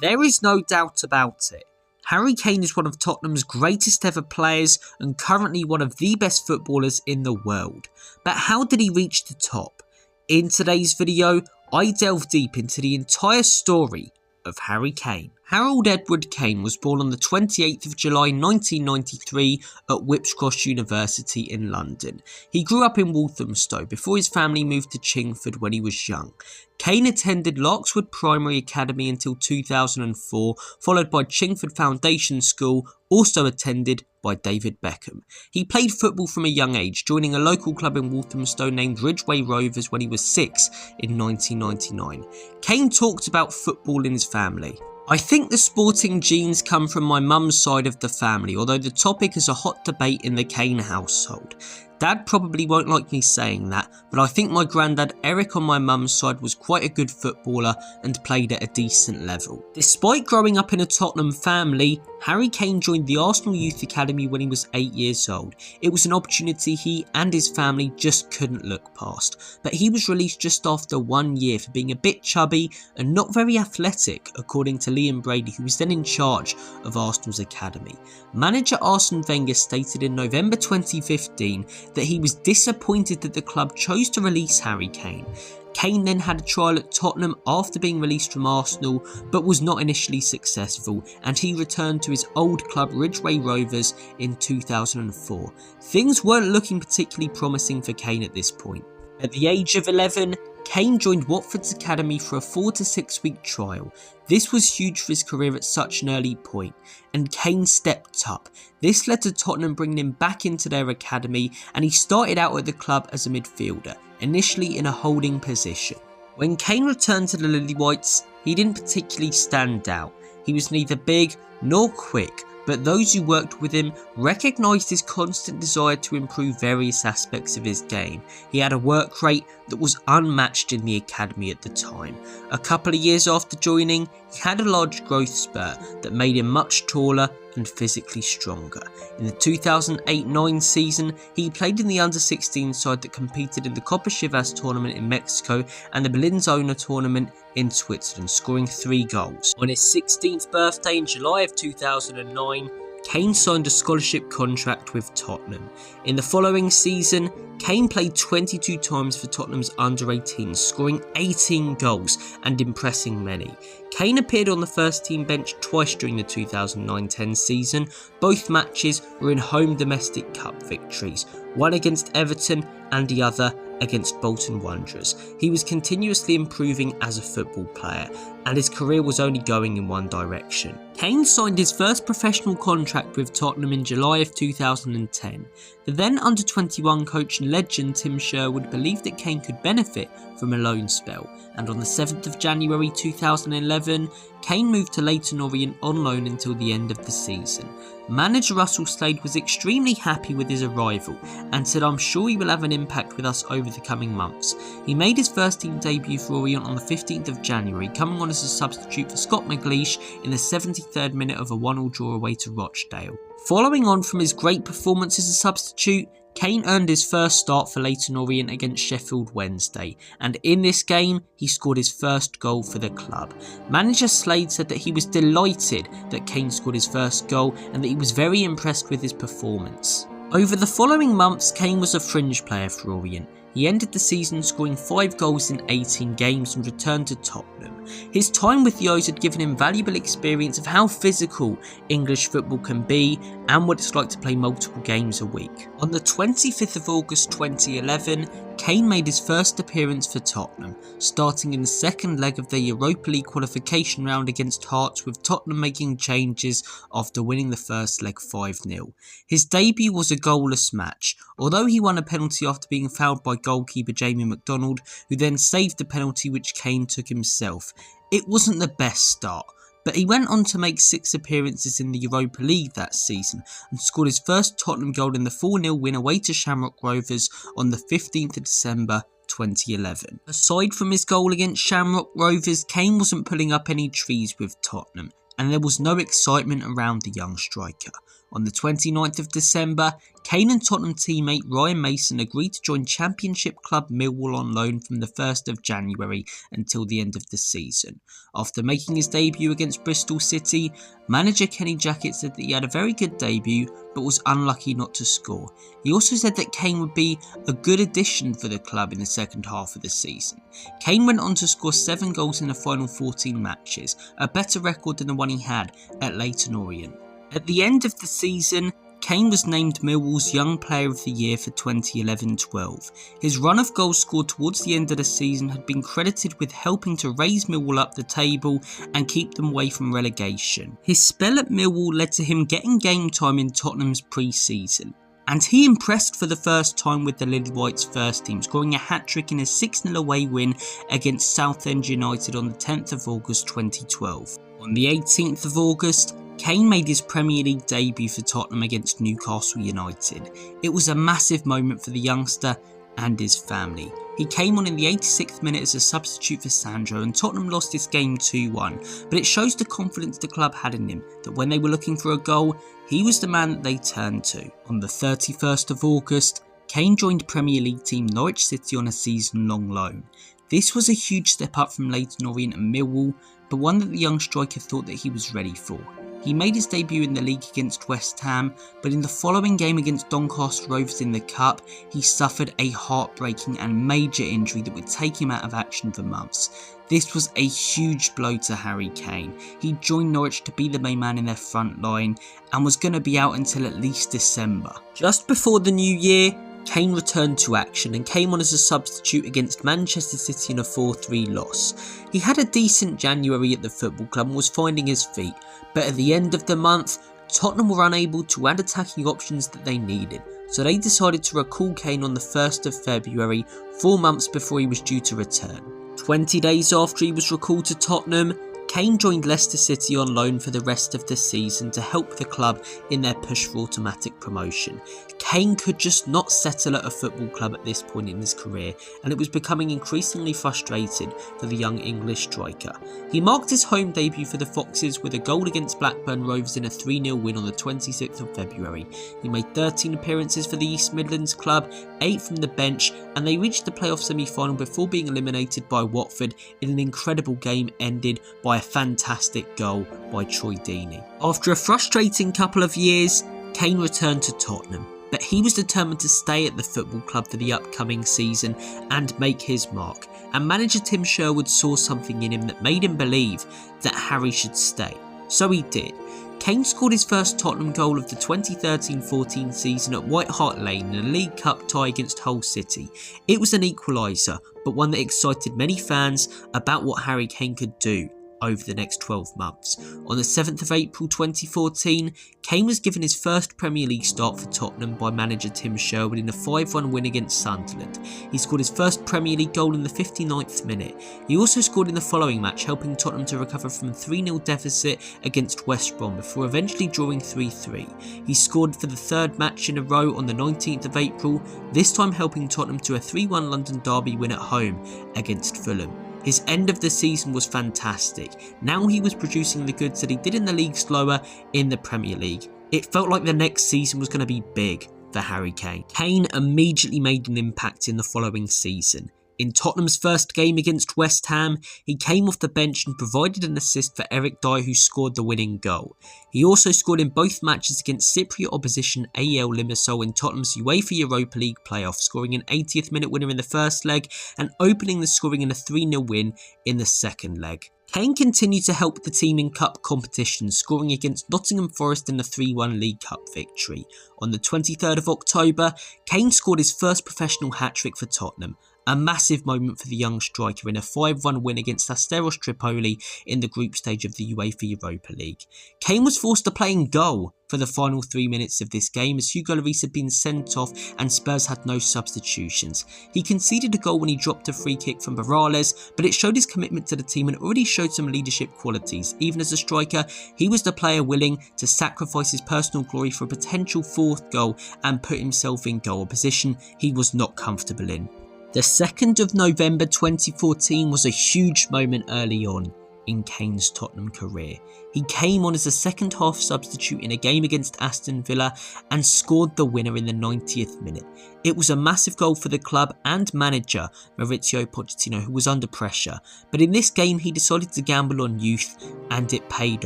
There is no doubt about it. Harry Kane is one of Tottenham's greatest ever players and currently one of the best footballers in the world. But how did he reach the top? In today's video, I delve deep into the entire story of Harry Kane. Harold Edward Kane was born on the 28th of July 1993 at Whipps Cross University in London. He grew up in Walthamstow before his family moved to Chingford when he was young. Kane attended Larkswood Primary Academy until 2004, followed by Chingford Foundation School, also attended by David Beckham. He played football from a young age, joining a local club in Walthamstow named Ridgeway Rovers when he was 6 in 1999. Kane talked about football in his family. I think the sporting genes come from my mum's side of the family, although the topic is a hot debate in the Kane household. Dad probably won't like me saying that, but I think my granddad Eric on my mum's side was quite a good footballer and played at a decent level. Despite growing up in a Tottenham family, Harry Kane joined the Arsenal Youth Academy when he was 8 years old. It was an opportunity he and his family just couldn't look past, but he was released just after 1 year for being a bit chubby and not very athletic, according to Liam Brady, who was then in charge of Arsenal's academy. Manager Arsene Wenger stated in November 2015 that he was disappointed that the club chose to release Harry Kane. Kane then had a trial at Tottenham after being released from Arsenal, but was not initially successful, and he returned to his old club Ridgeway Rovers in 2004. Things weren't looking particularly promising for Kane at this point. At the age of 11, Kane joined Watford's academy for a 4 to 6 week trial. This was huge for his career at such an early point, and Kane stepped up. This led to Tottenham bringing him back into their academy, and he started out at the club as a midfielder, initially in a holding position. When Kane returned to the Lily Whites, he didn't particularly stand out. He was neither big nor quick, but those who worked with him recognised his constant desire to improve various aspects of his game. He had a work rate that was unmatched in the academy at the time. A couple of years after joining, he had a large growth spurt that made him much taller and physically stronger. In the 2008-09 season, he played in the under-16 side that competed in the Copa Chivas tournament in Mexico and the Bellinzona tournament in Switzerland, scoring 3 goals. On his 16th birthday in July of 2009, Kane signed a scholarship contract with Tottenham. In the following season, Kane played 22 times for Tottenham's under-18s, scoring 18 goals and impressing many. Kane appeared on the first team bench twice during the 2009-10 season. Both matches were in home domestic cup victories, one against Everton and the other against Bolton Wanderers. He was continuously improving as a football player, and his career was only going in one direction. Kane signed his first professional contract with Tottenham in July of 2010. The then under-21 coach and legend Tim Sherwood believed that Kane could benefit from a loan spell, and on the 7th of January 2011, Kane moved to Leyton Orient on loan until the end of the season. Manager Russell Slade was extremely happy with his arrival and said, "I'm sure he will have an impact with us over the coming months." He made his first team debut for Orient on the 15th of January, coming on as a substitute for Scott McLeish in the 73rd minute of a 1-1 draw away to Rochdale. Following on from his great performance as a substitute, Kane earned his first start for Leyton Orient against Sheffield Wednesday, and in this game he scored his first goal for the club. Manager Slade said that he was delighted that Kane scored his first goal and that he was very impressed with his performance. Over the following months, Kane was a fringe player for Orient. He ended the season scoring 5 goals in 18 games and returned to Tottenham. His time with the O's had given him valuable experience of how physical English football can be and what it's like to play multiple games a week. On the 25th of August 2011, Kane made his first appearance for Tottenham, starting in the second leg of their Europa League qualification round against Hearts, with Tottenham making changes after winning the first leg 5-0. His debut was a goalless match, although he won a penalty after being fouled by goalkeeper Jamie McDonald, who then saved the penalty which Kane took himself. It wasn't the best start, but he went on to make 6 appearances in the Europa League that season and scored his first Tottenham goal in the 4-0 win away to Shamrock Rovers on the 15th of December 2011. Aside from his goal against Shamrock Rovers, Kane wasn't pulling up any trees with Tottenham, and there was no excitement around the young striker. On the 29th of December, Kane and Tottenham teammate Ryan Mason agreed to join Championship club Millwall on loan from the 1st of January until the end of the season. After making his debut against Bristol City, manager Kenny Jackett said that he had a very good debut but was unlucky not to score. He also said that Kane would be a good addition for the club in the second half of the season. Kane went on to score 7 goals in the final 14 matches, a better record than the one he had at Leyton Orient. At the end of the season, Kane was named Millwall's Young Player of the Year for 2011-12. His run of goals scored towards the end of the season had been credited with helping to raise Millwall up the table and keep them away from relegation. His spell at Millwall led to him getting game time in Tottenham's pre-season, and he impressed for the first time with the Lily Whites first team, scoring a hat-trick in a 6-0 away win against Southend United on the 10th of August 2012. On the 18th of August, Kane made his Premier League debut for Tottenham against Newcastle United. It was a massive moment for the youngster and his family. He came on in the 86th minute as a substitute for Sandro, and Tottenham lost this game 2-1, but it shows the confidence the club had in him, that when they were looking for a goal, he was the man that they turned to. On the 31st of August, Kane joined Premier League team Norwich City on a season-long loan. This was a huge step up from Leyton Orient and Millwall, but one that the young striker thought that he was ready for. He made his debut in the league against West Ham, but in the following game against Doncaster Rovers in the Cup, he suffered a heartbreaking and major injury that would take him out of action for months. This was a huge blow to Harry Kane. He joined Norwich to be the main man in their front line and was going to be out until at least December. Just before the new year, Kane returned to action and came on as a substitute against Manchester City in a 4-3 loss. He had a decent January at the football club and was finding his feet, but at the end of the month, Tottenham were unable to add attacking options that they needed, so they decided to recall Kane on the 1st of February, 4 months before he was due to return. 20 days after he was recalled to Tottenham, Kane joined Leicester City on loan for the rest of the season to help the club in their push for automatic promotion. Kane could just not settle at a football club at this point in his career, and it was becoming increasingly frustrated for the young English striker. He marked his home debut for the Foxes with a goal against Blackburn Rovers in a 3-0 win on the 26th of February. He made 13 appearances for the East Midlands club, 8 from the bench, and they reached the playoff semi-final before being eliminated by Watford in an incredible game ended by a fantastic goal by Troy Deeney. After a frustrating couple of years, Kane returned to Tottenham, but he was determined to stay at the football club for the upcoming season and make his mark, and manager Tim Sherwood saw something in him that made him believe that Harry should stay. So he did. Kane scored his first Tottenham goal of the 2013-14 season at White Hart Lane in a League Cup tie against Hull City. It was an equaliser, but one that excited many fans about what Harry Kane could do over the next 12 months. On the 7th of April 2014, Kane was given his first Premier League start for Tottenham by manager Tim Sherwood in a 5-1 win against Sunderland. He scored his first Premier League goal in the 59th minute. He also scored in the following match, helping Tottenham to recover from a 3-0 deficit against West Brom before eventually drawing 3-3. He scored for the third match in a row on the 19th of April, this time helping Tottenham to a 3-1 London derby win at home against Fulham. His end of the season was fantastic. Now he was producing the goods that he did in the league slower in the Premier League. It felt like the next season was going to be big for Harry Kane. Kane immediately made an impact in the following season. In Tottenham's first game against West Ham, he came off the bench and provided an assist for Eric Dyer, who scored the winning goal. He also scored in both matches against Cypriot opposition AEL Limassol in Tottenham's UEFA Europa League playoff, scoring an 80th minute winner in the first leg and opening the scoring in a 3-0 win in the second leg. Kane continued to help the team in cup competitions, scoring against Nottingham Forest in the 3-1 League Cup victory. On the 23rd of October, Kane scored his first professional hat-trick for Tottenham. A massive moment for the young striker in a 5-1 win against Asteros Tripoli in the group stage of the UEFA Europa League. Kane was forced to play in goal for the final 3 minutes of this game as Hugo Lloris had been sent off and Spurs had no substitutions. He conceded a goal when he dropped a free kick from Morales, but it showed his commitment to the team and already showed some leadership qualities. Even as a striker, he was the player willing to sacrifice his personal glory for a potential fourth goal and put himself in goal, a position he was not comfortable in. The 2nd of November 2014 was a huge moment early on. in Kane's Tottenham career. He came on as a second half substitute in a game against Aston Villa and scored the winner in the 90th minute. It was a massive goal for the club and manager Mauricio Pochettino, who was under pressure, but in this game he decided to gamble on youth and it paid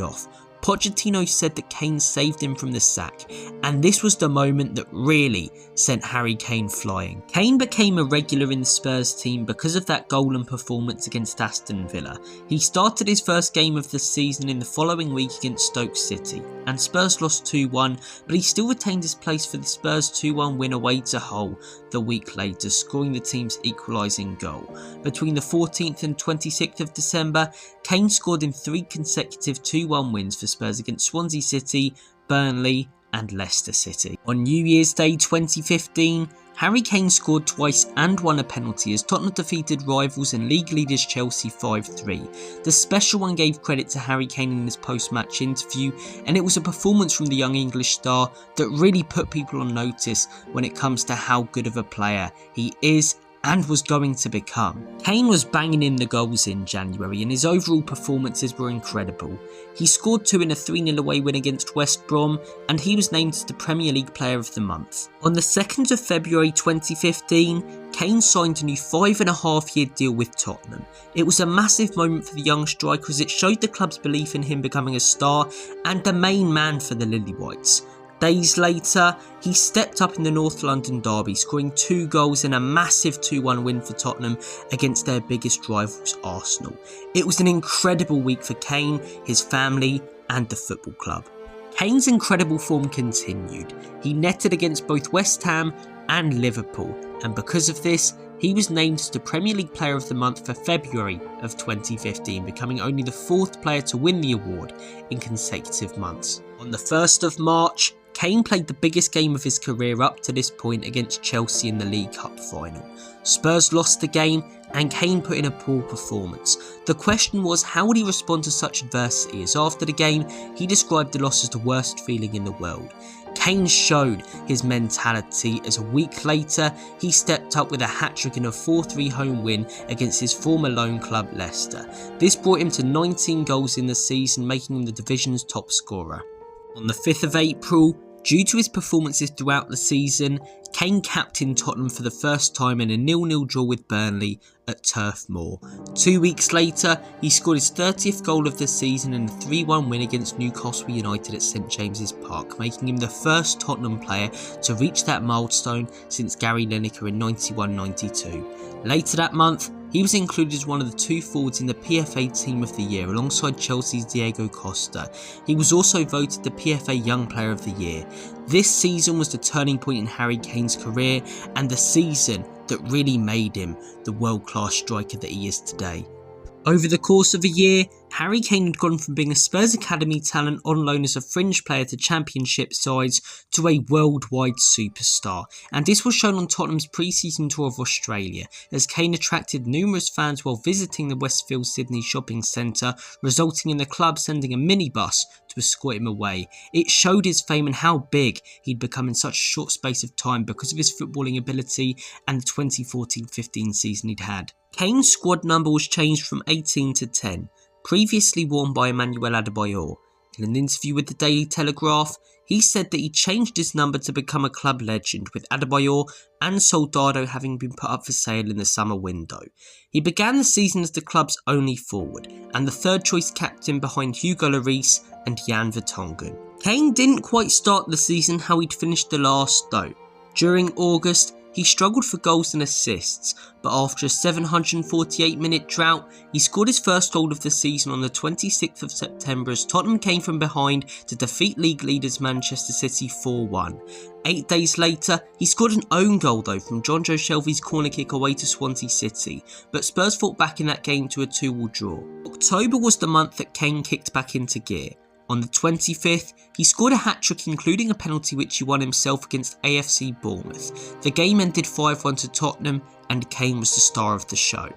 off. Pochettino said that Kane saved him from the sack, and this was the moment that really sent Harry Kane flying. Kane became a regular in the Spurs team because of that goal and performance against Aston Villa. He started his first game of the season in the following week against Stoke City, and Spurs lost 2-1, but he still retained his place for the Spurs 2-1 win away to Hull the week later, scoring the team's equalising goal. Between the 14th and 26th of December, Kane scored in 3 consecutive 2-1 wins for Spurs against Swansea City, Burnley and Leicester City. On New Year's Day 2015, Harry Kane scored twice and won a penalty as Tottenham defeated rivals and league leaders Chelsea 5-3. The special one gave credit to Harry Kane in his post-match interview, and it was a performance from the young English star that really put people on notice when it comes to how good of a player he is and was going to become. Kane was banging in the goals in January and his overall performances were incredible. He scored 2 in a 3-0 away win against West Brom and he was named as the Premier League Player of the Month. On the 2nd of February 2015, Kane signed a new 5.5-year deal with Tottenham. It was a massive moment for the young striker as it showed the club's belief in him becoming a star and the main man for the Lily Whites. Days later, he stepped up in the North London derby, scoring 2 goals in a massive 2-1 win for Tottenham against their biggest rivals, Arsenal. It was an incredible week for Kane, his family and the football club. Kane's incredible form continued. He netted against both West Ham and Liverpool, and because of this, he was named as the Premier League Player of the Month for February of 2015, becoming only the 4th player to win the award in consecutive months. On the 1st of March, Kane played the biggest game of his career up to this point against Chelsea in the League Cup final. Spurs lost the game and Kane put in a poor performance. The question was, how would he respond to such adversity, as after the game he described the loss as the worst feeling in the world. Kane showed his mentality as a week later he stepped up with a hat-trick in a 4-3 home win against his former loan club Leicester. This brought him to 19 goals in the season, making him the division's top scorer. On the 5th of April, due to his performances throughout the season, Kane captained Tottenham for the first time in a 0-0 draw with Burnley at Turf Moor. 2 weeks later, he scored his 30th goal of the season in a 3-1 win against Newcastle United at St James's Park, making him the first Tottenham player to reach that milestone since Gary Lineker in 91-92. Later that month, he was included as one of the 2 forwards in the PFA Team of the Year alongside Chelsea's Diego Costa. He was also voted the PFA Young Player of the Year. This season was the turning point in Harry Kane's career and the season that really made him the world-class striker that he is today. Over the course of a year, Harry Kane had gone from being a Spurs Academy talent on loan as a fringe player to Championship sides to a worldwide superstar, and this was shown on Tottenham's pre-season tour of Australia, as Kane attracted numerous fans while visiting the Westfield Sydney shopping centre, resulting in the club sending a minibus to escort him away. It showed his fame and how big he'd become in such a short space of time because of his footballing ability and the 2014-15 season he'd had. Kane's squad number was changed from 18 to 10, previously worn by Emmanuel Adebayor. In an interview with the Daily Telegraph, he said that he changed his number to become a club legend, with Adebayor and Soldado having been put up for sale in the summer window. He began the season as the club's only forward, and the third choice captain behind Hugo Lloris and Jan Vertonghen. Kane didn't quite start the season how he'd finished the last though. During August, he struggled for goals and assists, but after a 748-minute drought, he scored his first goal of the season on the 26th of September as Tottenham came from behind to defeat league leaders Manchester City 4-1. 8 days later, he scored an own goal though from John Joe Shelvey's corner kick away to Swansea City, but Spurs fought back in that game to a 2-2 draw. October was the month that Kane kicked back into gear. On the 25th, he scored a hat-trick including a penalty which he won himself against AFC Bournemouth. The game ended 5-1 to Tottenham and Kane was the star of the show.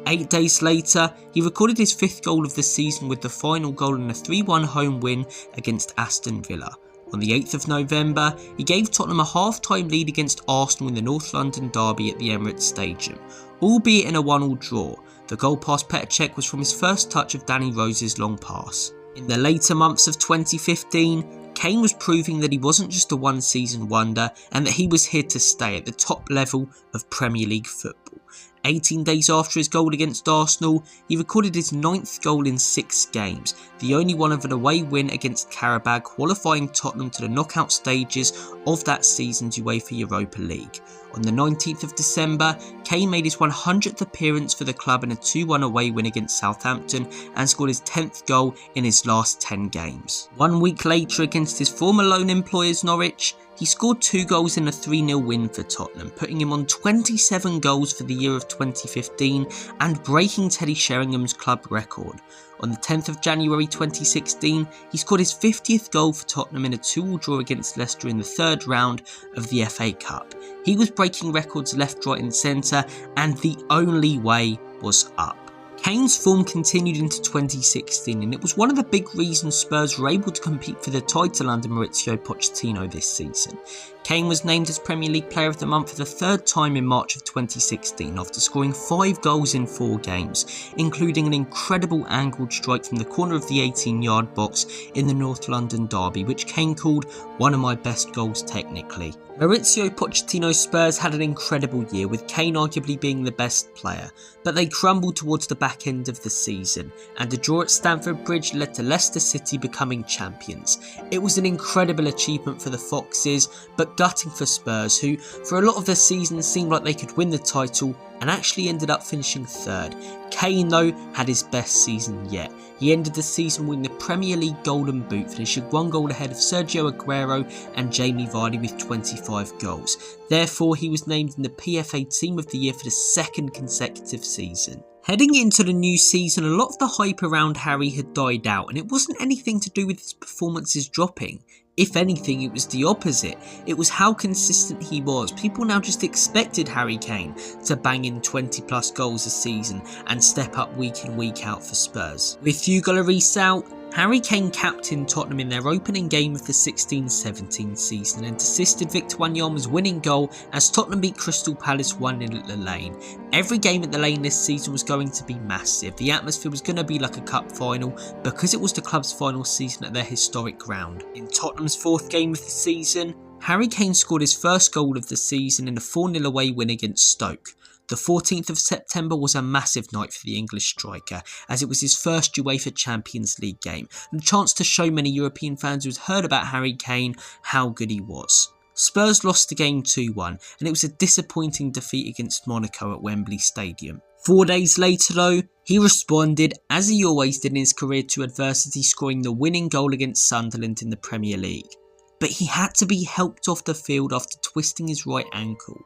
8 days later, he recorded his 5th goal of the season with the final goal in a 3-1 home win against Aston Villa. On the 8th of November, he gave Tottenham a half-time lead against Arsenal in the North London derby at the Emirates Stadium, albeit in a 1-1 draw. The goal past Petr Cech was from his first touch of Danny Rose's long pass. In the later months of 2015, Kane was proving that he wasn't just a one-season wonder and that he was here to stay at the top level of Premier League football. 18 days after his goal against Arsenal, he recorded his 9th goal in 6 games, the only one of an away win against Qarabağ, qualifying Tottenham to the knockout stages of that season's UEFA Europa League. On the 19th of December, Kane made his 100th appearance for the club in a 2-1 away win against Southampton and scored his 10th goal in his last 10 games. 1 week later, against his former loan employers Norwich, he scored 2 goals in a 3-0 win for Tottenham, putting him on 27 goals for the year of 2015 and breaking Teddy Sheringham's club record. On the 10th of January 2016, he scored his 50th goal for Tottenham in a 2-2 draw against Leicester in the 3rd round of the FA Cup. He was breaking records left, right and centre, and the only way was up. Kane's form continued into 2016, and it was one of the big reasons Spurs were able to compete for the title under Maurizio Pochettino this season. Kane was named as Premier League Player of the Month for the 3rd time in March of 2016 after scoring 5 goals in 4 games, including an incredible angled strike from the corner of the 18-yard box in the North London derby, which Kane called one of my best goals technically. Maurizio Pochettino's Spurs had an incredible year, with Kane arguably being the best player, but they crumbled towards the back end of the season, and a draw at Stamford Bridge led to Leicester City becoming champions. It was an incredible achievement for the Foxes, but gutting for Spurs, who for a lot of the season seemed like they could win the title and actually ended up finishing 3rd. Kane though had his best season yet. He ended the season winning the Premier League Golden Boot, finishing 1 goal ahead of Sergio Aguero and Jamie Vardy with 25 goals. Therefore, he was named in the PFA Team of the Year for the 2nd consecutive season. Heading into the new season, a lot of the hype around Harry had died out, and it wasn't anything to do with his performances dropping. If anything, it was the opposite. It was how consistent he was. People now just expected Harry Kane to bang in 20 plus goals a season and step up week in week out for Spurs. With Hugo Lloris out, Harry Kane captained Tottenham in their opening game of the 16-17 season and assisted Victor Wanyama's winning goal as Tottenham beat Crystal Palace 1-0 at the Lane. Every game at the Lane this season was going to be massive. The atmosphere was going to be like a cup final because it was the club's final season at their historic ground. In Tottenham's 4th game of the season, Harry Kane scored his first goal of the season in a 4-0 away win against Stoke. The 14th of September was a massive night for the English striker, as it was his first UEFA Champions League game, and a chance to show many European fans who had heard about Harry Kane how good he was. Spurs lost the game 2-1, and it was a disappointing defeat against Monaco at Wembley Stadium. 4 days later though, he responded, as he always did in his career, to adversity, scoring the winning goal against Sunderland in the Premier League. But he had to be helped off the field after twisting his right ankle.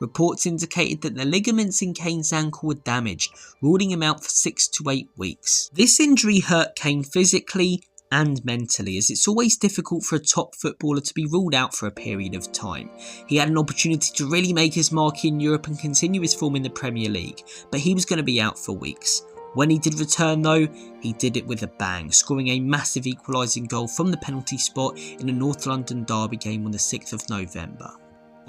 Reports indicated that the ligaments in Kane's ankle were damaged, ruling him out for 6 to 8 weeks. This injury hurt Kane physically and mentally, as it's always difficult for a top footballer to be ruled out for a period of time. He had an opportunity to really make his mark in Europe and continue his form in the Premier League, but he was going to be out for weeks. When he did return though, he did it with a bang, scoring a massive equalising goal from the penalty spot in a North London derby game on the 6th of November.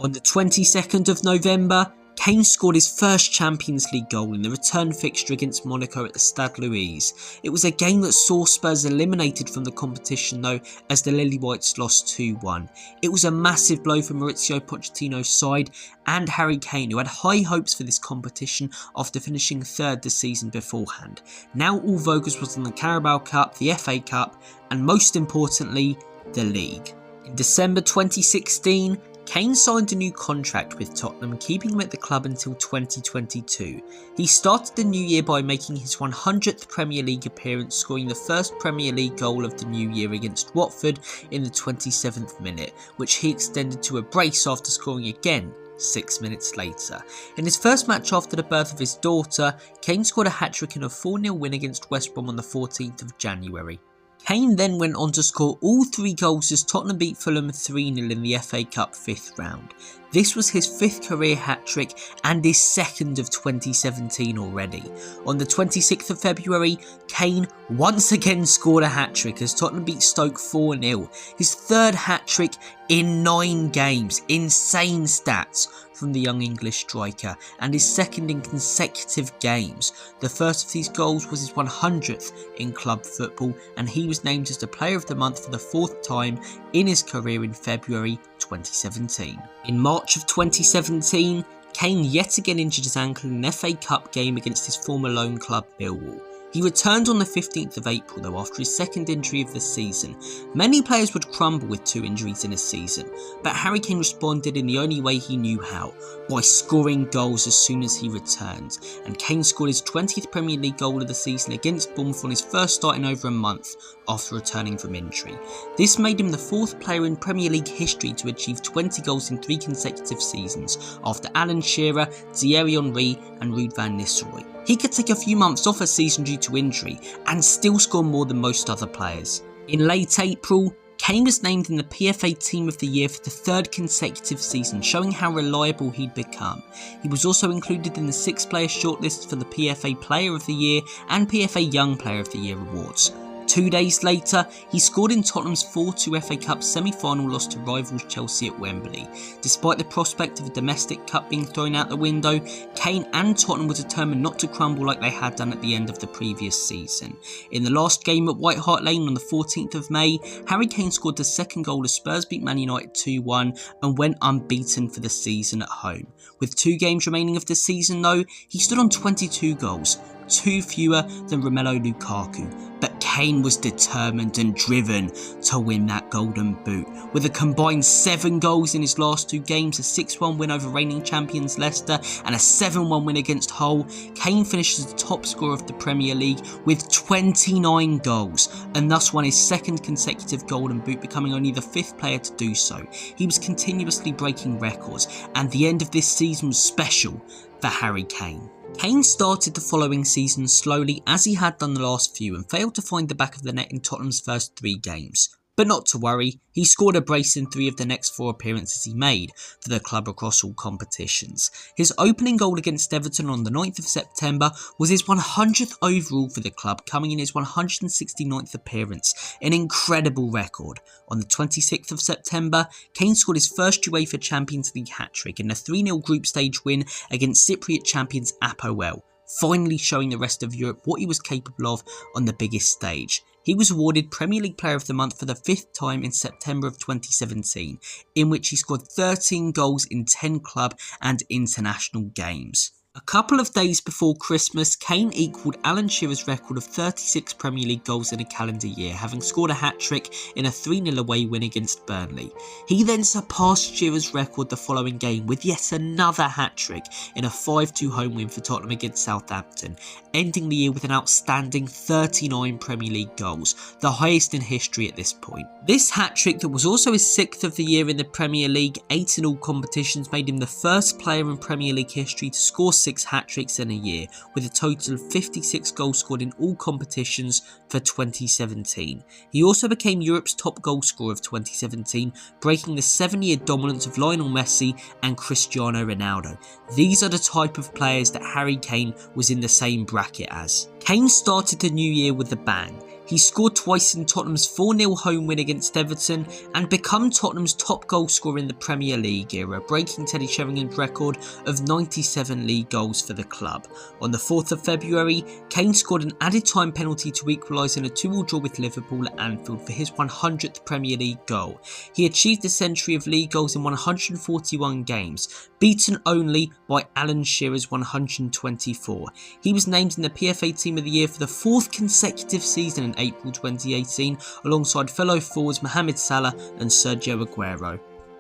On the 22nd of November, Kane scored his first Champions League goal in the return fixture against Monaco at the Stade Louis. It was a game that saw Spurs eliminated from the competition though, as the Lily Whites lost 2-1. It was a massive blow for Maurizio Pochettino's side and Harry Kane, who had high hopes for this competition after finishing 3rd the season beforehand. Now all focus was on the Carabao Cup, the FA Cup, and most importantly, the league. In December 2016, Kane signed a new contract with Tottenham, keeping him at the club until 2022. He started the new year by making his 100th Premier League appearance, scoring the first Premier League goal of the new year against Watford in the 27th minute, which he extended to a brace after scoring again 6 minutes later. In his first match after the birth of his daughter, Kane scored a hat-trick in a 4-0 win against West Brom on the 14th of January. Kane then went on to score all 3 goals as Tottenham beat Fulham 3-0 in the FA Cup 5th round. This was his 5th career hat-trick and his 2nd of 2017 already. On the 26th of February, Kane once again scored a hat-trick as Tottenham beat Stoke 4-0. His 3rd hat-trick in 9 games. Insane stats. from the young English striker, and his second in consecutive games. The first of these goals was his 100th in club football, and he was named as the Player of the Month for the 4th time in his career in February 2017. In March of 2017, Kane yet again injured his ankle in an FA Cup game against his former loan club Millwall. He returned on the 15th of April though after his second injury of the season. Many players would crumble with 2 injuries in a season, but Harry Kane responded in the only way he knew how, by scoring goals as soon as he returned, and Kane scored his 20th Premier League goal of the season against Bournemouth on his first start in over a month after returning from injury. This made him the 4th player in Premier League history to achieve 20 goals in 3 consecutive seasons, after Alan Shearer, Thierry Henry and Ruud van Nistelrooy. He could take a few months off a season due to injury and still score more than most other players. In late April, Kane was named in the PFA Team of the Year for the 3rd consecutive season, showing how reliable he'd become. He was also included in the 6-player shortlist for the PFA Player of the Year and PFA Young Player of the Year awards. 2 days later, he scored in Tottenham's 4-2 FA Cup semi-final loss to rivals Chelsea at Wembley. Despite the prospect of a domestic cup being thrown out the window, Kane and Tottenham were determined not to crumble like they had done at the end of the previous season. In the last game at White Hart Lane on the 14th of May, Harry Kane scored the second goal as Spurs beat Man United 2-1 and went unbeaten for the season at home. With 2 games remaining of the season though, he stood on 22 goals, 2 fewer than Romelu Lukaku, but Kane was determined and driven to win that golden boot. With a combined 7 goals in his last 2 games, a 6-1 win over reigning champions Leicester and a 7-1 win against Hull, Kane finished as the top scorer of the Premier League with 29 goals and thus won his 2nd consecutive golden boot, becoming only the 5th player to do so. He was continuously breaking records, and the end of this season was special for Harry Kane. Kane started the following season slowly as he had done the last few and failed to find the back of the net in Tottenham's first 3 games. But not to worry, he scored a brace in 3 of the next 4 appearances he made for the club across all competitions. His opening goal against Everton on the 9th of September was his 100th overall for the club, coming in his 169th appearance, an incredible record. On the 26th of September, Kane scored his first UEFA Champions League hat-trick in a 3-0 group stage win against Cypriot champions Apoel, finally showing the rest of Europe what he was capable of on the biggest stage. He was awarded Premier League Player of the Month for the 5th time in September of 2017, in which he scored 13 goals in 10 club and international games. A couple of days before Christmas, Kane equalled Alan Shearer's record of 36 Premier League goals in a calendar year, having scored a hat-trick in a 3-0 away win against Burnley. He then surpassed Shearer's record the following game with yet another hat-trick in a 5-2 home win for Tottenham against Southampton, ending the year with an outstanding 39 Premier League goals, the highest in history at this point. This hat-trick, that was also his 6th of the year in the Premier League, 8 in all competitions, made him the first player in Premier League history to score 6 hat-tricks in a year, with a total of 56 goals scored in all competitions for 2017. He also became Europe's top goal scorer of 2017, breaking the 7-year dominance of Lionel Messi and Cristiano Ronaldo. These are the type of players that Harry Kane was in the same bracket as. Kane started the new year with a bang. He scored twice in Tottenham's 4-0 home win against Everton and become Tottenham's top goal scorer in the Premier League era, breaking Teddy Sheringham's record of 97 league goals for the club. On the 4th of February, Kane scored an added time penalty to equalise in a 2-2 draw with Liverpool at Anfield for his 100th Premier League goal. He achieved a century of league goals in 141 games, beaten only by Alan Shearer's 124. He was named in the PFA Team of the Year for the 4th consecutive season in April 2018, alongside fellow forwards Mohamed Salah and Sergio Aguero.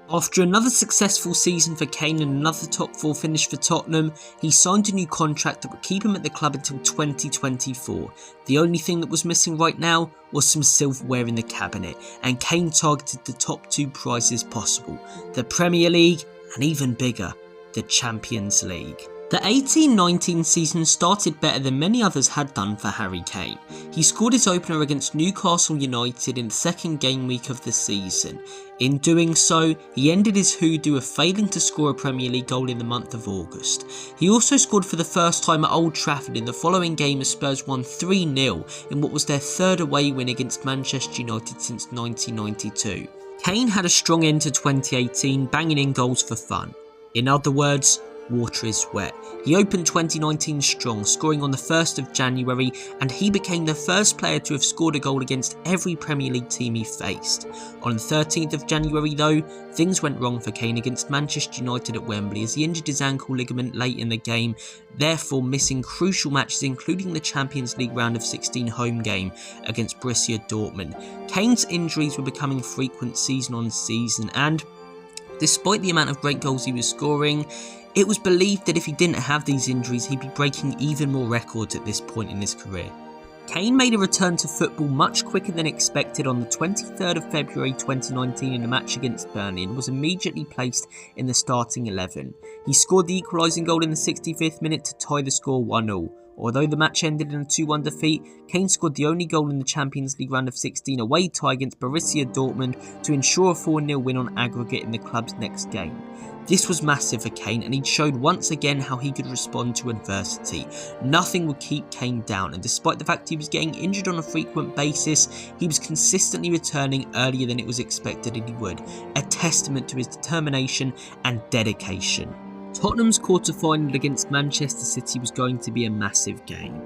After another successful season for Kane and another top 4 finish for Tottenham, he signed a new contract that would keep him at the club until 2024. The only thing that was missing right now was some silverware in the cabinet, and Kane targeted the top 2 prizes possible: the Premier League and, even bigger, the Champions League. The 18-19 season started better than many others had done for Harry Kane. He scored his opener against Newcastle United in the 2nd game week of the season. In doing so, he ended his hoodoo of failing to score a Premier League goal in the month of August. He also scored for the first time at Old Trafford in the following game as Spurs won 3-0 in what was their 3rd away win against Manchester United since 1992. Kane had a strong end to 2018, banging in goals for fun. In other words, water is wet. He opened 2019 strong, scoring on the 1st of January, and he became the first player to have scored a goal against every Premier League team he faced. On the 13th of January though, things went wrong for Kane against Manchester United at Wembley as he injured his ankle ligament late in the game, therefore missing crucial matches including the Champions League round of 16 home game against Borussia Dortmund. Kane's injuries were becoming frequent season on season, and despite the amount of great goals he was scoring, it was believed that if he didn't have these injuries, he'd be breaking even more records at this point in his career. Kane made a return to football much quicker than expected on the 23rd of February 2019 in a match against Burnley and was immediately placed in the starting 11. He scored the equalising goal in the 65th minute to tie the score 1-1. Although the match ended in a 2-1 defeat, Kane scored the only goal in the Champions League round of 16 away tie against Borussia Dortmund to ensure a 4-0 win on aggregate in the club's next game. This was massive for Kane, and he showed once again how he could respond to adversity. Nothing would keep Kane down, and despite the fact he was getting injured on a frequent basis, he was consistently returning earlier than it was expected that he would, a testament to his determination and dedication. Tottenham's quarter-final against Manchester City was going to be a massive game,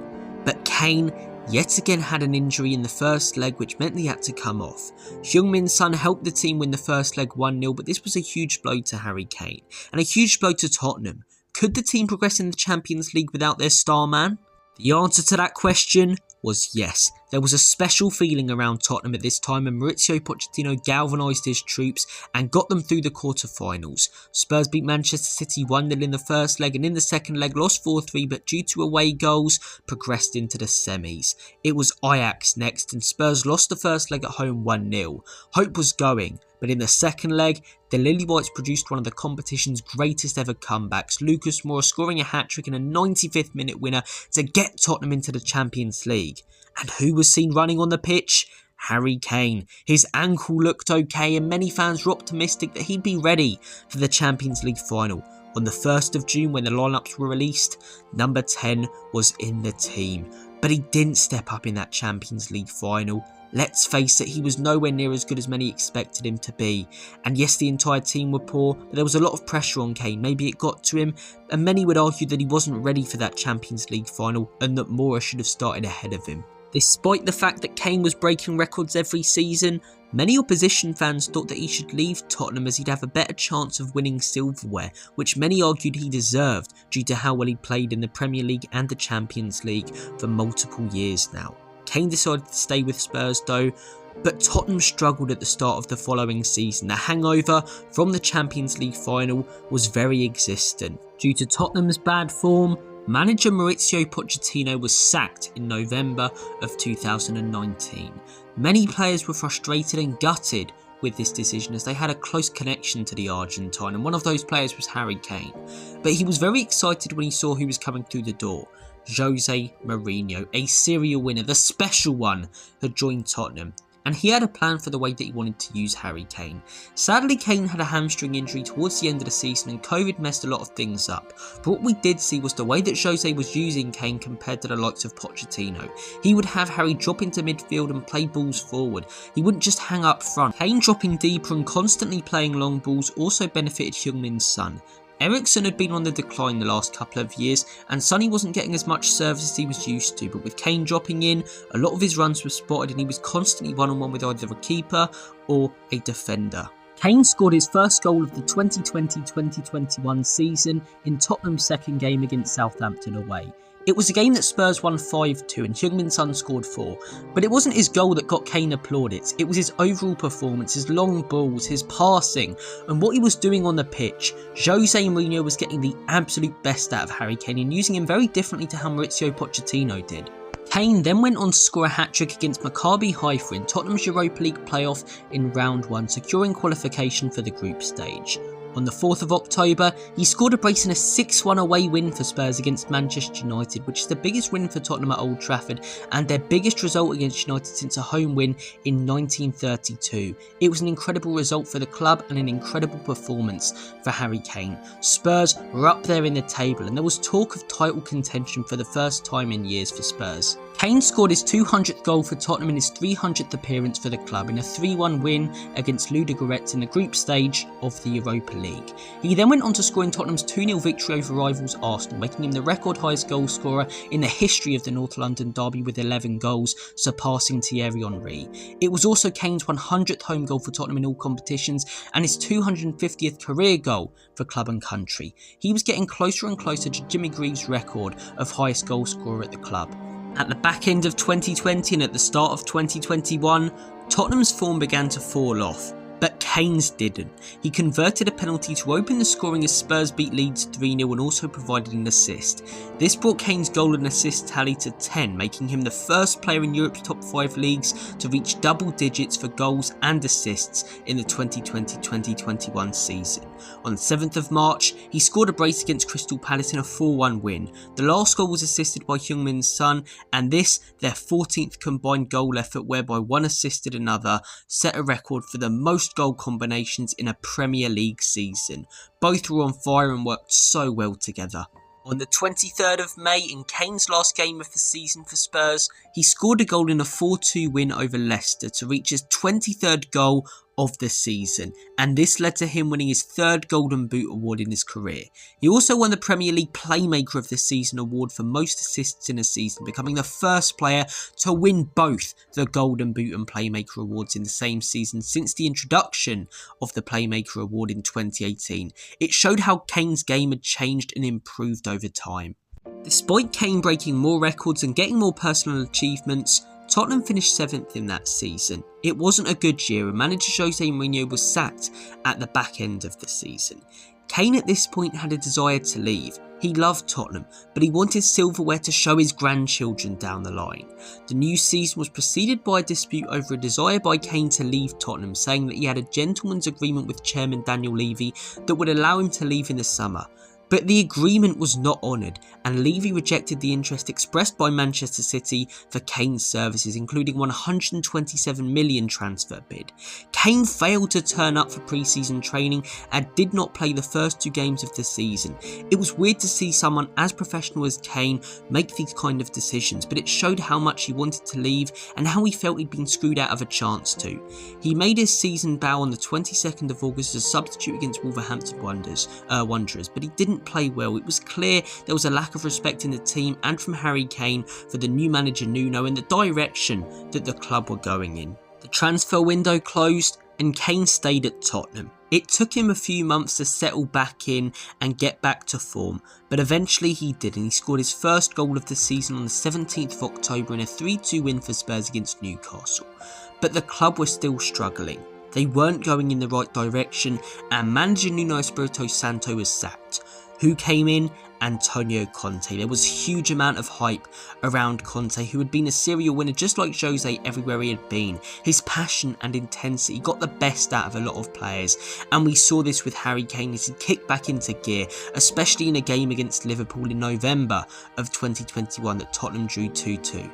but Kane yet again had an injury in the first leg which meant he had to come off. Heung-min's Son helped the team win the first leg 1-0, but this was a huge blow to Harry Kane and a huge blow to Tottenham. Could the team progress in the Champions League without their star man? The answer to that question was yes. There was a special feeling around Tottenham at this time, and Mauricio Pochettino galvanised his troops and got them through the quarter-finals. Spurs beat Manchester City 1-0 in the first leg, and in the second leg lost 4-3, but due to away goals progressed into the semis. It was Ajax next, and Spurs lost the first leg at home 1-0. Hope was going, but in the second leg, the Lily Whites produced one of the competition's greatest ever comebacks, Lucas Moura scoring a hat-trick in a 95th minute winner to get Tottenham into the Champions League. And who was seen running on the pitch? Harry Kane. His ankle looked okay, and many fans were optimistic that he'd be ready for the Champions League final. On the 1st of June, when the lineups were released, number 10 was in the team. But he didn't step up in that Champions League final. Let's face it, he was nowhere near as good as many expected him to be. And yes, the entire team were poor, but there was a lot of pressure on Kane. Maybe it got to him, and many would argue that he wasn't ready for that Champions League final and that Moura should have started ahead of him. Despite the fact that Kane was breaking records every season, many opposition fans thought that he should leave Tottenham as he'd have a better chance of winning silverware, which many argued he deserved due to how well he played in the Premier League and the Champions League for multiple years now. Kane decided to stay with Spurs though, but Tottenham struggled at the start of the following season. The hangover from the Champions League final was very existent. Due to Tottenham's bad form, manager Mauricio Pochettino was sacked in November of 2019. Many players were frustrated and gutted with this decision as they had a close connection to the Argentine, and one of those players was Harry Kane. But he was very excited when he saw who was coming through the door. Jose Mourinho, a serial winner, the special one, had joined Tottenham, and he had a plan for the way that he wanted to use Harry Kane. Sadly, Kane had a hamstring injury towards the end of the season and COVID messed a lot of things up. But what we did see was the way that Jose was using Kane compared to the likes of Pochettino. He would have Harry drop into midfield and play balls forward. He wouldn't just hang up front. Kane dropping deeper and constantly playing long balls also benefited Heung-min's Son. Eriksen had been on the decline the last couple of years, and Sonny wasn't getting as much service as he was used to, but with Kane dropping in, a lot of his runs were spotted and he was constantly one-on-one with either a keeper or a defender. Kane scored his first goal of the 2020-2021 season in Tottenham's second game against Southampton away. It was a game that Spurs won 5-2 and Heung-min's Son scored 4, but it wasn't his goal that got Kane applauded. It was his overall performance, his long balls, his passing, and what he was doing on the pitch. Jose Mourinho was getting the absolute best out of Harry Kane and using him very differently to how Mauricio Pochettino did. Kane then went on to score a hat-trick against Maccabi Haifa in Tottenham's Europa League playoff in round 1, securing qualification for the group stage. On the 4th of October, he scored a brace in a 6-1 away win for Spurs against Manchester United, which is the biggest win for Tottenham at Old Trafford and their biggest result against United since a home win in 1932. It was an incredible result for the club and an incredible performance for Harry Kane. Spurs were up there in the table and there was talk of title contention for the first time in years for Spurs. Kane scored his 200th goal for Tottenham in his 300th appearance for the club in a 3-1 win against Ludogorets in the group stage of the Europa League. He then went on to score in Tottenham's 2-0 victory over rivals Arsenal, making him the record highest goal scorer in the history of the North London derby with 11 goals, surpassing Thierry Henry. It was also Kane's 100th home goal for Tottenham in all competitions and his 250th career goal for club and country. He was getting closer and closer to Jimmy Greaves' record of highest goal scorer at the club. At the back end of 2020 and at the start of 2021, Tottenham's form began to fall off, but Kane's didn't. He converted a penalty to open the scoring as Spurs beat Leeds 3-0 and also provided an assist. This brought Kane's goal and assist tally to 10, making him the first player in Europe's top 5 leagues to reach double digits for goals and assists in the 2020-2021 season. On the 7th of March, he scored a brace against Crystal Palace in a 4-1 win. The last goal was assisted by Heung-min Son, and this, their 14th combined goal effort whereby one assisted another, set a record for the most goal combinations in a Premier League season. Both were on fire and worked so well together. On the 23rd of May, in Kane's last game of the season for Spurs, he scored a goal in a 4-2 win over Leicester to reach his 23rd goal of the season, and this led to him winning his 3rd Golden Boot award in his career. He also won the Premier League Playmaker of the Season award for most assists in a season, becoming the first player to win both the Golden Boot and Playmaker awards in the same season since the introduction of the Playmaker award in 2018. It showed how Kane's game had changed and improved over time. Despite Kane breaking more records and getting more personal achievements, Tottenham finished 7th in that season. It wasn't a good year and manager Jose Mourinho was sacked at the back end of the season. Kane at this point had a desire to leave. He loved Tottenham, but he wanted silverware to show his grandchildren down the line. The new season was preceded by a dispute over a desire by Kane to leave Tottenham, saying that he had a gentleman's agreement with chairman Daniel Levy that would allow him to leave in the summer. But the agreement was not honoured, and Levy rejected the interest expressed by Manchester City for Kane's services, including £127 million transfer bid. Kane failed to turn up for pre-season training and did not play the first 2 games of the season. It was weird to see someone as professional as Kane make these kind of decisions, but it showed how much he wanted to leave and how he felt he'd been screwed out of a chance to. He made his season bow on the 22nd of August as a substitute against Wolverhampton Wanderers, but he didn't play well. It was clear there was a lack of respect in the team and from Harry Kane for the new manager Nuno and the direction that the club were going in. The transfer window closed and Kane stayed at Tottenham. It took him a few months to settle back in and get back to form, but eventually he did, and he scored his first goal of the season on the 17th of October in a 3-2 win for Spurs against Newcastle. But the club were still struggling. They weren't going in the right direction, and manager Nuno Espirito Santo was sacked. Who came in? Antonio Conte. There was a huge amount of hype around Conte, who had been a serial winner just like Jose everywhere he had been. His passion and intensity got the best out of a lot of players, and we saw this with Harry Kane as he kicked back into gear, especially in a game against Liverpool in November of 2021 that Tottenham drew 2-2.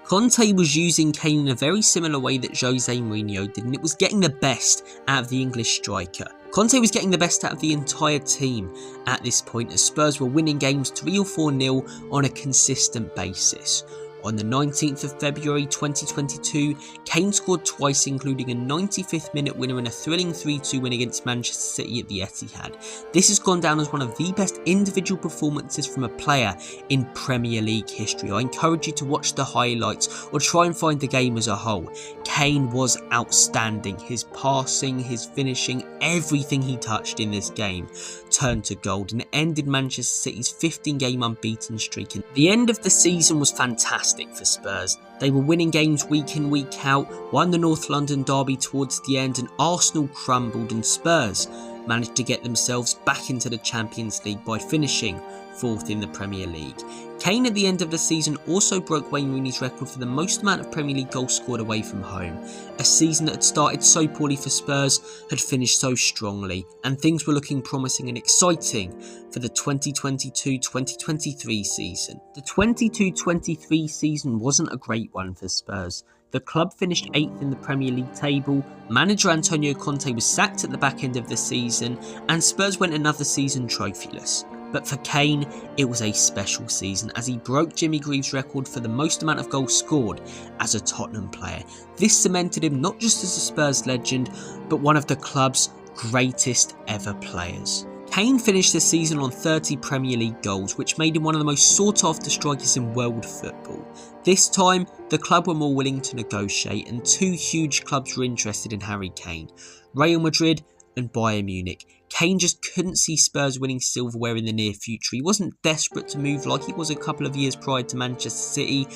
Conte was using Kane in a very similar way that Jose Mourinho did, and it was getting the best out of the English striker. Conte was getting the best out of the entire team at this point, as Spurs were winning games 3 or 4-0 on a consistent basis. On the 19th of February 2022, Kane scored twice, including a 95th minute winner and a thrilling 3-2 win against Manchester City at the Etihad. This has gone down as one of the best individual performances from a player in Premier League history. I encourage you to watch the highlights or try and find the game as a whole. Kane was outstanding. His passing, his finishing, everything he touched in this game turned to gold, and it ended Manchester City's 15-game unbeaten streak. And the end of the season was fantastic for Spurs. They were winning games week in, week out, won the North London derby towards the end, and Arsenal crumbled, and Spurs managed to get themselves back into the Champions League by finishing 4th in the Premier League. Kane at the end of the season also broke Wayne Rooney's record for the most amount of Premier League goals scored away from home. A season that had started so poorly for Spurs had finished so strongly, and things were looking promising and exciting for the 2022-2023 season. The 22-23 season wasn't a great one for Spurs. The club finished 8th in the Premier League table, manager Antonio Conte was sacked at the back end of the season, and Spurs went another season trophyless. But for Kane, it was a special season as he broke Jimmy Greaves' record for the most amount of goals scored as a Tottenham player. This cemented him not just as a Spurs legend, but one of the club's greatest ever players. Kane finished the season on 30 Premier League goals, which made him one of the most sought after strikers in world football. This time, the club were more willing to negotiate, and two huge clubs were interested in Harry Kane: Real Madrid and Bayern Munich. Kane just couldn't see Spurs winning silverware in the near future. He wasn't desperate to move like he was a couple of years prior to Manchester City,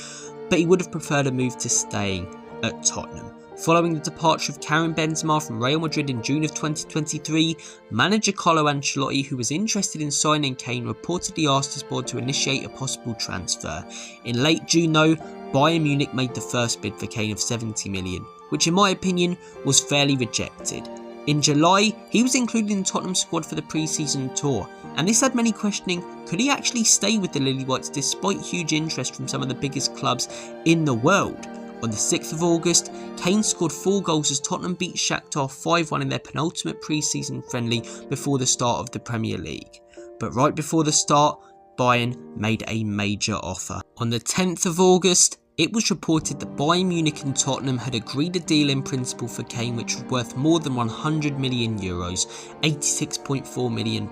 but he would have preferred a move to staying at Tottenham. Following the departure of Karim Benzema from Real Madrid in June of 2023, manager Carlo Ancelotti, who was interested in signing Kane, reportedly asked his board to initiate a possible transfer. In late June though, Bayern Munich made the first bid for Kane of 70 million, which in my opinion was fairly rejected. In July, he was included in the Tottenham squad for the pre-season tour, and this had many questioning, could he actually stay with the Lily Whites despite huge interest from some of the biggest clubs in the world? On the 6th of August, Kane scored 4 goals as Tottenham beat Shakhtar 5-1 in their penultimate pre-season friendly before the start of the Premier League. But right before the start, Bayern made a major offer. On the 10th of August, it was reported that Bayern Munich and Tottenham had agreed a deal in principle for Kane which was worth more than €100 million, £86.4 million.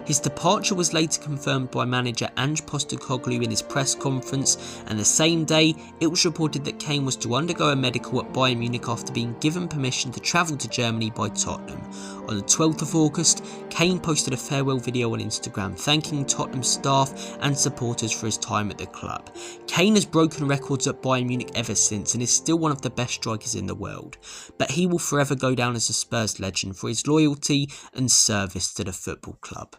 His departure was later confirmed by manager Ange Postecoglou in his press conference, and the same day it was reported that Kane was to undergo a medical at Bayern Munich after being given permission to travel to Germany by Tottenham. On the 12th of August, Kane posted a farewell video on Instagram thanking Tottenham staff and supporters for his time at the club. Kane has broken records at Bayern Munich ever since and is still one of the best strikers in the world, but he will forever go down as a Spurs legend for his loyalty and service to the football club.